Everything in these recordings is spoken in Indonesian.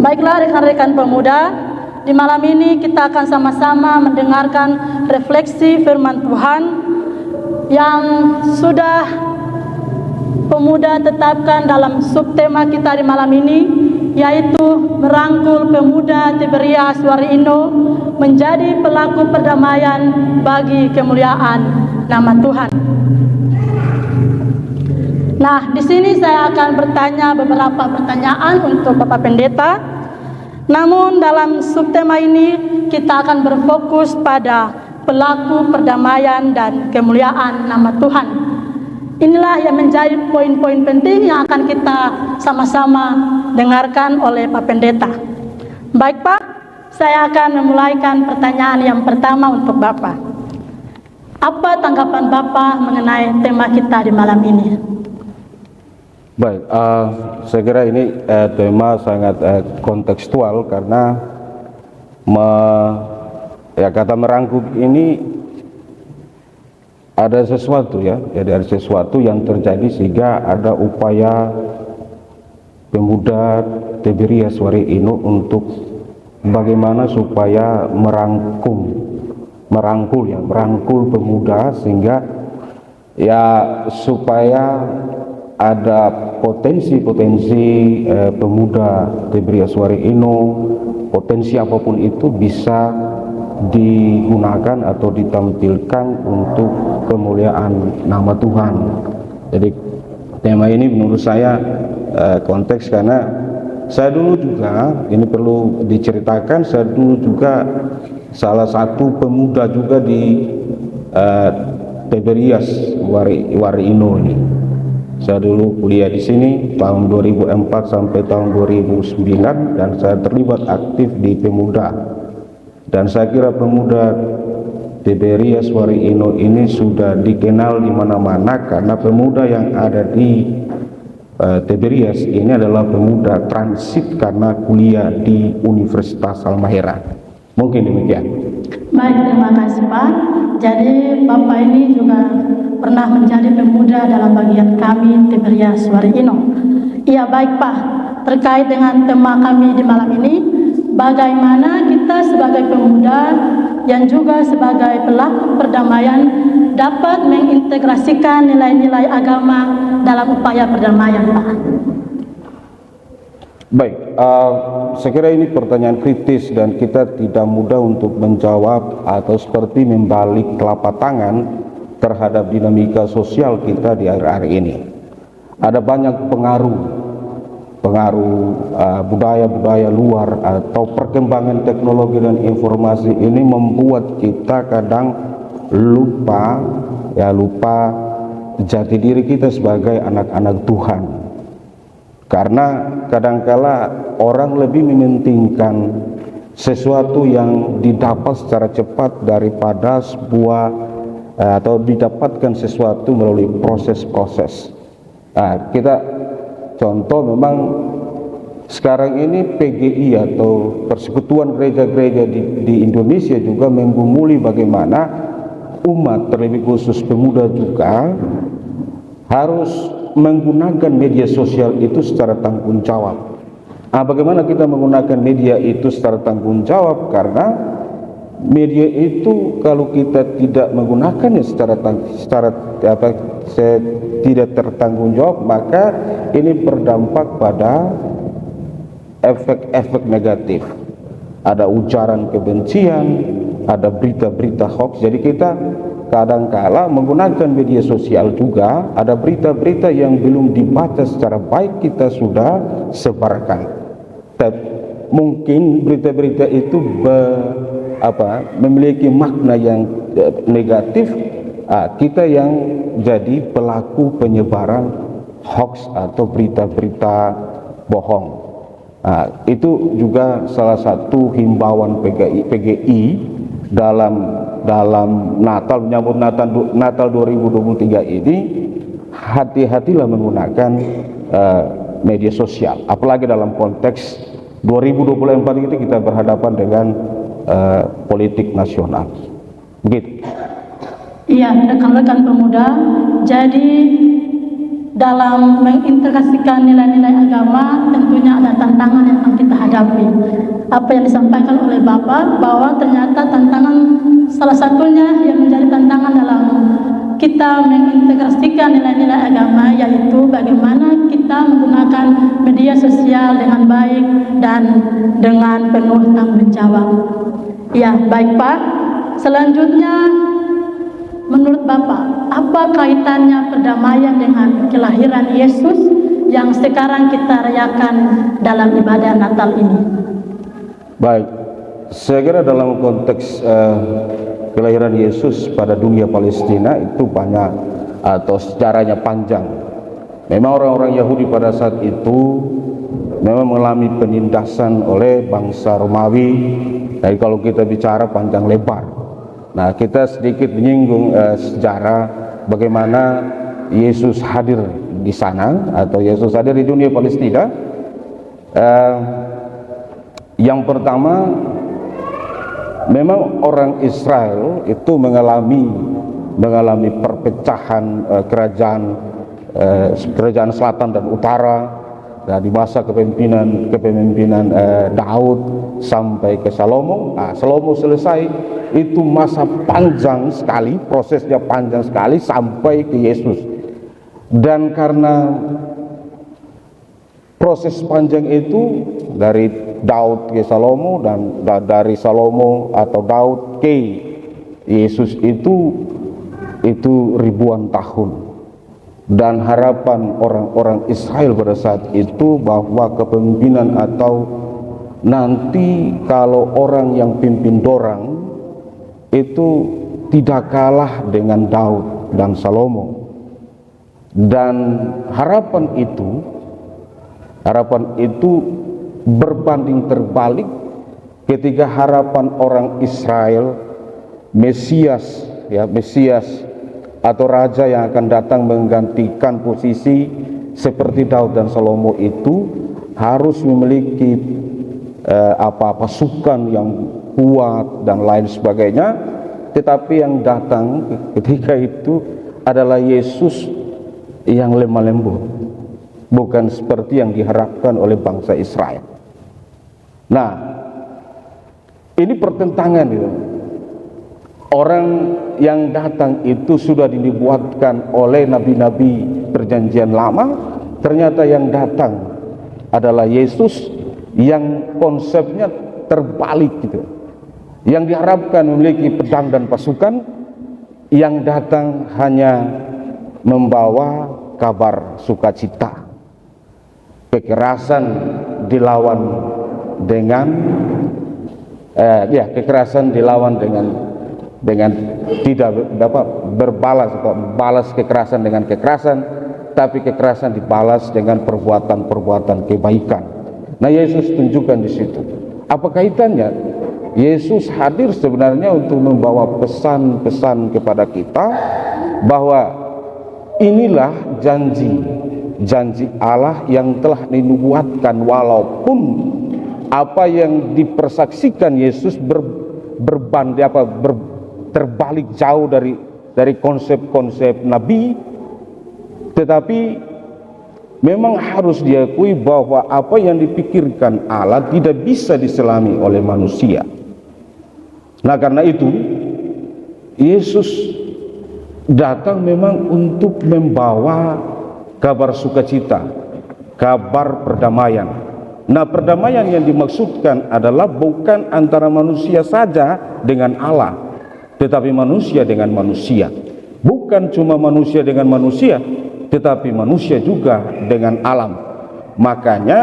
Baiklah rekan-rekan pemuda, di malam ini kita akan sama-sama mendengarkan refleksi firman Tuhan yang sudah pemuda tetapkan dalam subtema kita di malam ini, yaitu merangkul pemuda Tiberias Warino menjadi pelaku perdamaian bagi kemuliaan nama Tuhan. Nah, di sini saya akan bertanya beberapa pertanyaan untuk Bapak Pendeta. Namun dalam subtema ini kita akan berfokus pada pelaku perdamaian dan kemuliaan nama Tuhan. Inilah yang menjadi poin-poin penting yang akan kita sama-sama dengarkan oleh Pak Pendeta. Baik Pak, saya akan memulaikan pertanyaan yang pertama untuk Bapak. Apa tanggapan Bapak mengenai tema kita di malam ini? Baik, saya kira ini tema sangat kontekstual karena kata merangkul ini ada sesuatu jadi ada sesuatu yang terjadi sehingga ada upaya pemuda Tiberias Warino untuk bagaimana supaya merangkul pemuda sehingga supaya ada potensi pemuda Tiberias Warino, potensi apapun itu bisa digunakan atau ditampilkan untuk kemuliaan nama Tuhan. Jadi tema ini menurut saya konteks karena saya dulu juga, ini perlu diceritakan, saya dulu juga salah satu pemuda juga di Tiberias Warino ini. Saya dulu kuliah di sini tahun 2004 sampai tahun 2009 dan saya terlibat aktif di pemuda. Dan saya kira pemuda Tiberias Warino ini sudah dikenal di mana-mana karena pemuda yang ada di Tiberias ini adalah pemuda transit karena kuliah di Universitas Halmahera. Mungkin demikian. Baik, terima kasih Pak. Jadi Bapak ini juga pernah menjadi pemuda dalam bagian kami Tiberias Warino. Iya baik Pak, terkait dengan tema kami di malam ini, bagaimana kita sebagai pemuda yang juga sebagai pelaku perdamaian dapat mengintegrasikan nilai-nilai agama dalam upaya perdamaian Pak. Baik, saya kira ini pertanyaan kritis dan kita tidak mudah untuk menjawab atau seperti membalik telapak tangan terhadap dinamika sosial kita di akhir-akhir ini. Ada banyak pengaruh budaya-budaya luar atau perkembangan teknologi dan informasi ini membuat kita kadang lupa jati diri kita sebagai anak-anak Tuhan. Karena kadangkala orang lebih mementingkan sesuatu yang didapat secara cepat daripada atau didapatkan sesuatu melalui proses-proses. Nah, kita contoh memang sekarang ini PGI atau Persekutuan Gereja-Gereja di Indonesia juga menggumuli bagaimana umat, terlebih khusus pemuda juga harus menggunakan media sosial itu secara tanggung jawab. Bagaimana kita menggunakan media itu secara tanggung jawab? Karena media itu kalau kita tidak menggunakannya tidak tertanggung jawab, maka ini berdampak pada efek-efek negatif. Ada ujaran kebencian, ada berita-berita hoax. Jadi kita kadangkala menggunakan media sosial juga, ada berita-berita yang belum dibaca secara baik kita sudah sebarkan. Mungkin berita-berita itu memiliki makna yang negatif, kita yang jadi pelaku penyebaran hoax atau berita-berita bohong. Itu juga salah satu himbauan PGI dalam Natal, menyambut Natal 2023 ini. Hati-hatilah menggunakan media sosial, apalagi dalam konteks 2024 itu kita berhadapan dengan politik nasional. Begitu. Iya, rekan-rekan pemuda, jadi dalam mengintegrasikan nilai-nilai agama tentunya ada tantangan tantangan yang akan kita hadapi. Apa yang disampaikan oleh Bapak bahwa ternyata tantangan salah satunya yang menjadi tantangan dalam kita mengintegrasikan nilai-nilai agama, yaitu bagaimana kita menggunakan media sosial dengan baik dan dengan penuh tanggung jawab. Ya, baik Pak. Selanjutnya, menurut Bapak, apa kaitannya perdamaian dengan kelahiran Yesus yang sekarang kita rayakan dalam ibadah Natal ini? Baik, saya kira dalam konteks kelahiran Yesus pada dunia Palestina itu banyak atau sejarahnya panjang. Memang orang-orang Yahudi pada saat itu memang mengalami penindasan oleh bangsa Romawi. Jadi kalau kita bicara panjang lebar, nah kita sedikit menyinggung sejarah bagaimana Yesus hadir di sana atau Yesus hadir di dunia Palestina. Yang pertama, memang orang Israel itu mengalami perpecahan kerajaan selatan dan utara. Nah, di masa kepemimpinan Daud sampai ke Salomo. Nah, Salomo selesai, itu masa panjang sekali, prosesnya panjang sekali sampai ke Yesus. Dan karena proses panjang itu dari Daud ke Salomo dan dari Salomo atau Daud ke Yesus itu ribuan tahun. Dan harapan orang-orang Israel pada saat itu bahwa kepemimpinan atau nanti kalau orang yang pimpin dorang itu tidak kalah dengan Daud dan Salomo. Dan harapan itu berbanding terbalik ketika harapan orang Israel Mesias atau raja yang akan datang menggantikan posisi seperti Daud dan Salomo itu harus memiliki pasukan yang kuat dan lain sebagainya. Tetapi yang datang ketika itu adalah Yesus yang lemah lembut, bukan seperti yang diharapkan oleh bangsa Israel. Nah, ini pertentangan itu. Orang yang datang itu sudah dinubuatkan oleh nabi-nabi perjanjian lama, ternyata yang datang adalah Yesus yang konsepnya terbalik gitu. Yang diharapkan memiliki pedang dan pasukan, yang datang hanya membawa kabar sukacita. Kekerasan dilawan dengan tidak dapat balas kekerasan dengan kekerasan, tapi kekerasan dibalas dengan perbuatan-perbuatan kebaikan. Nah, Yesus tunjukkan di situ. Apa kaitannya? Yesus hadir sebenarnya untuk membawa pesan-pesan kepada kita bahwa inilah janji Allah yang telah dinubuatkan, walaupun apa yang dipersaksikan Yesus terbalik jauh dari konsep-konsep Nabi, tetapi memang harus diakui bahwa apa yang dipikirkan Allah tidak bisa diselami oleh manusia. Nah, karena itu Yesus datang memang untuk membawa kabar sukacita, kabar perdamaian. Nah, perdamaian yang dimaksudkan adalah bukan antara manusia saja dengan Allah, tetapi manusia dengan manusia. Bukan cuma manusia dengan manusia, tetapi manusia juga dengan alam. Makanya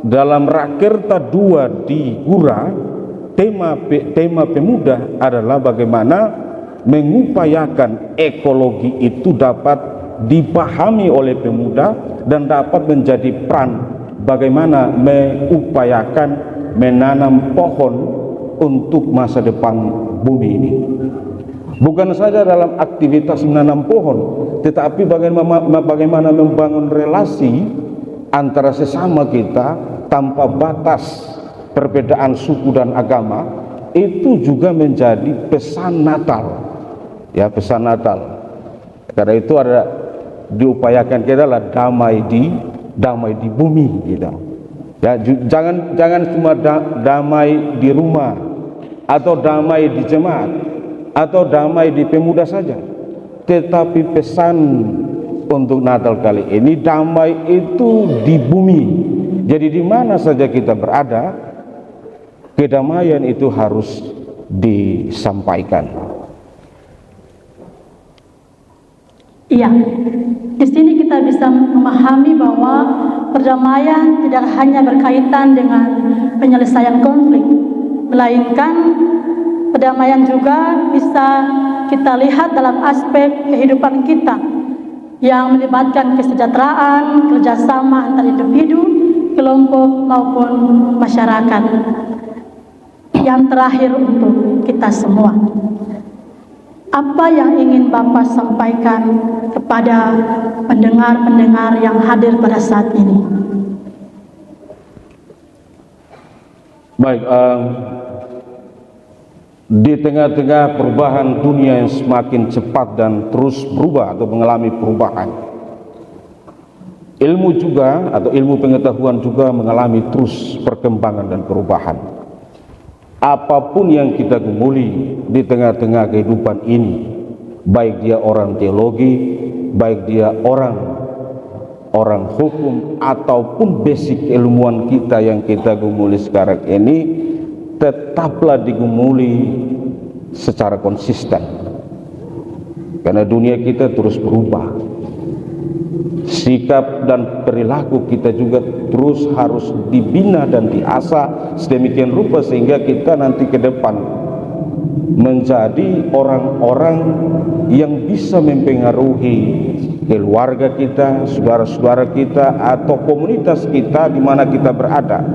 dalam Rakerta 2 di Gura, tema pemuda adalah bagaimana mengupayakan ekologi itu dapat dipahami oleh pemuda dan dapat menjadi peran bagaimana mengupayakan menanam pohon untuk masa depan bumi ini. Bukan saja dalam aktivitas menanam pohon, tetapi bagaimana membangun relasi antara sesama kita tanpa batas perbedaan suku dan agama. Itu juga menjadi pesan Natal. Ya, pesan Natal. Karena itu ada diupayakan kita adalah damai di damai di bumi gitu. Ya, jangan cuma damai di rumah atau damai di jemaat atau damai di pemuda saja, tetapi pesan untuk Natal kali ini damai itu di bumi. Jadi di mana saja kita berada, kedamaian itu harus disampaikan. Iya, di sini kita bisa memahami bahwa perdamaian tidak hanya berkaitan dengan penyelesaian konflik, melainkan perdamaian juga bisa kita lihat dalam aspek kehidupan kita yang melibatkan kesejahteraan, kerjasama antar individu, kelompok maupun masyarakat. Yang terakhir untuk kita semua, apa yang ingin Bapak sampaikan kepada pendengar-pendengar yang hadir pada saat ini? Baik, di tengah-tengah perubahan dunia yang semakin cepat dan terus berubah atau mengalami perubahan, ilmu juga atau ilmu pengetahuan juga mengalami terus perkembangan dan perubahan. Apapun yang kita gumuli di tengah-tengah kehidupan ini, baik dia orang teologi, baik dia orang hukum, ataupun basic ilmuwan kita yang kita gumuli sekarang ini, tetaplah digumuli secara konsisten, karena dunia kita terus berubah. Sikap dan perilaku kita juga terus harus dibina dan diasah sedemikian rupa sehingga kita nanti ke depan menjadi orang-orang yang bisa mempengaruhi keluarga kita, saudara-saudara kita, atau komunitas kita di mana kita berada,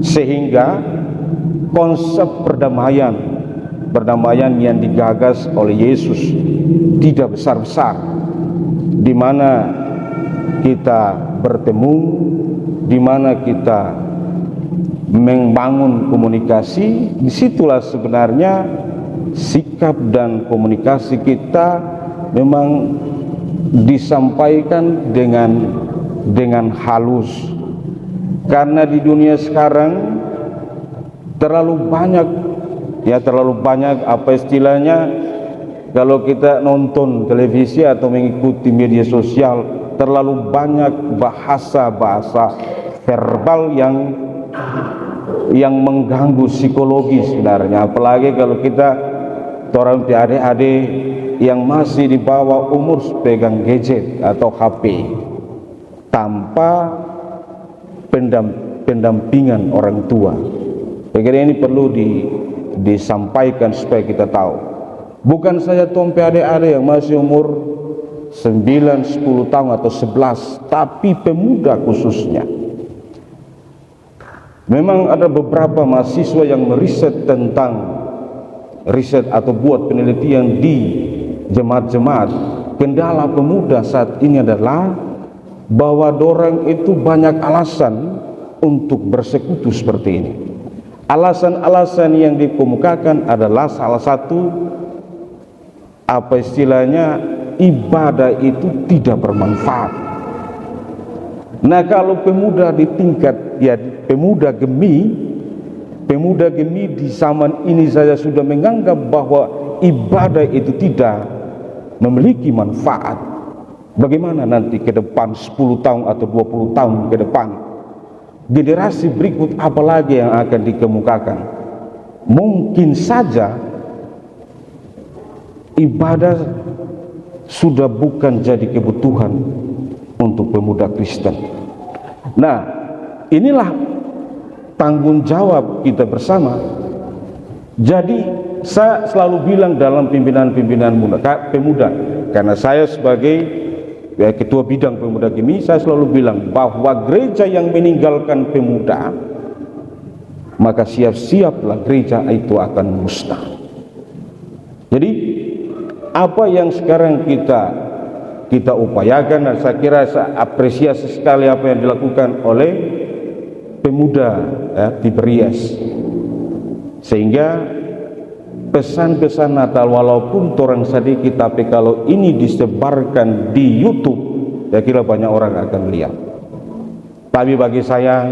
sehingga konsep perdamaian yang digagas oleh Yesus tidak besar-besar, di mana kita bertemu, di mana kita membangun komunikasi. Disitulah sebenarnya sikap dan komunikasi kita memang disampaikan dengan halus, karena di dunia sekarang terlalu banyak apa istilahnya, kalau kita nonton televisi atau mengikuti media sosial, terlalu banyak bahasa-bahasa verbal yang mengganggu psikologi sebenarnya. Apalagi kalau kita orang adik-adik yang masih di bawah umur pegang gadget atau HP tanpa pendampingan orang tua. Jadi ini perlu disampaikan supaya kita tahu. Bukan saja tompe adik-adik yang masih umur 9, 10 tahun atau 11, tapi pemuda khususnya. Memang ada beberapa mahasiswa yang meriset atau buat penelitian di jemaat-jemaat. Kendala pemuda saat ini adalah bahwa dorang itu banyak alasan untuk bersekutu seperti ini. Alasan-alasan yang dikemukakan adalah salah satu apa istilahnya, ibadah itu tidak bermanfaat. Nah, kalau pemuda di tingkat pemuda gemi di zaman ini saja sudah menganggap bahwa ibadah itu tidak memiliki manfaat, bagaimana nanti ke depan 10 tahun atau 20 tahun ke depan, generasi berikut apalagi yang akan dikemukakan? Mungkin saja ibadah sudah bukan jadi kebutuhan untuk pemuda Kristen. Nah, inilah tanggung jawab kita bersama. Jadi saya selalu bilang dalam pimpinan-pimpinan pemuda, karena saya sebagai ketua bidang pemuda Gemi, saya selalu bilang bahwa gereja yang meninggalkan pemuda, maka siap-siaplah gereja itu akan musnah. Jadi apa yang sekarang kita upayakan, dan saya kira saya apresiasi sekali apa yang dilakukan oleh pemuda Tiberias, sehingga pesan-pesan Natal walaupun orang sedikit, tapi kalau ini disebarkan di YouTube, saya kira banyak orang akan lihat. Tapi bagi saya,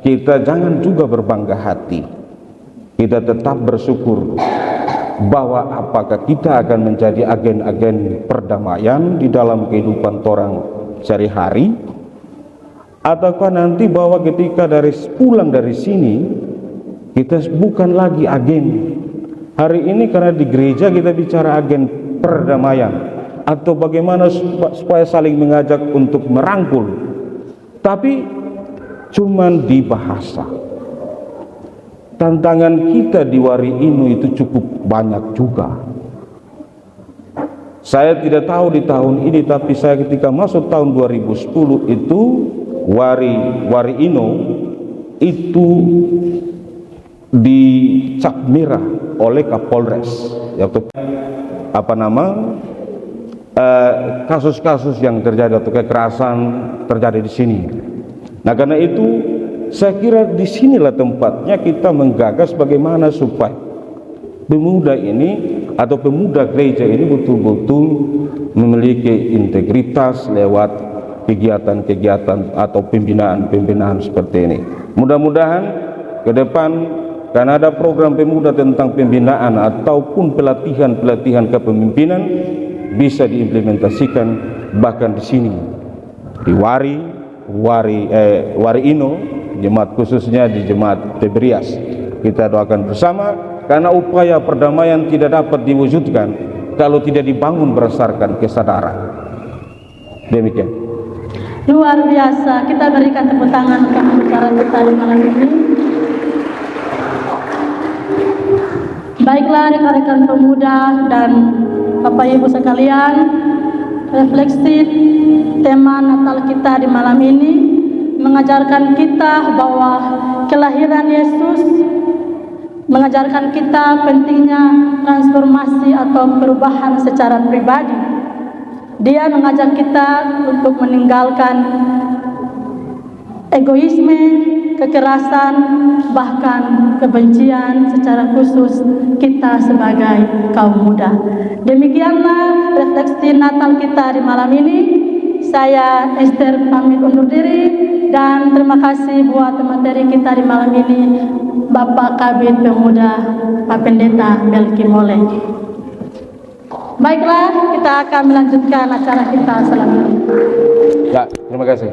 kita jangan juga berbangga hati. Kita tetap bersyukur bahwa apakah kita akan menjadi agen-agen perdamaian di dalam kehidupan orang sehari-hari, ataukah nanti bahwa ketika pulang dari sini kita bukan lagi agen. Hari ini karena di gereja kita bicara agen perdamaian, atau bagaimana supaya saling mengajak untuk merangkul, tapi cuman di bahasa. Tantangan kita di Wariinu itu cukup banyak juga. Saya tidak tahu di tahun ini, tapi saya ketika masuk tahun 2010 itu Wariinu itu dicap merah oleh Kapolres, yaitu kasus-kasus yang terjadi atau kekerasan terjadi di sini. Nah, karena itu saya kira disinilah tempatnya kita menggagas bagaimana supaya pemuda ini atau pemuda gereja ini betul-betul memiliki integritas lewat kegiatan-kegiatan atau pembinaan-pembinaan seperti ini. Mudah-mudahan ke depan, karena ada program pemuda tentang pembinaan ataupun pelatihan-pelatihan kepemimpinan, bisa diimplementasikan bahkan di sini di Wariinu, jemaat khususnya di jemaat Tiberias. Kita doakan bersama, karena upaya perdamaian tidak dapat diwujudkan kalau tidak dibangun berdasarkan kesadaran. Demikian. Luar biasa, kita berikan tepuk tangan untuk pembicara kita di malam ini. Baiklah rekan-rekan pemuda dan Bapak Ibu sekalian, refleksi tema Natal kita di malam ini mengajarkan kita bahwa kelahiran Yesus mengajarkan kita pentingnya transformasi atau perubahan secara pribadi. Dia mengajak kita untuk meninggalkan egoisme, kekerasan, bahkan kebencian, secara khusus kita sebagai kaum muda. Demikianlah refleksi Natal kita di malam ini. Saya Esther pamit undur diri, dan terima kasih buat materi kita di malam ini, Bapak Kabid Pemuda Pak Pendeta Melki Mole. Baiklah, kita akan melanjutkan acara kita selanjutnya. Ya, terima kasih.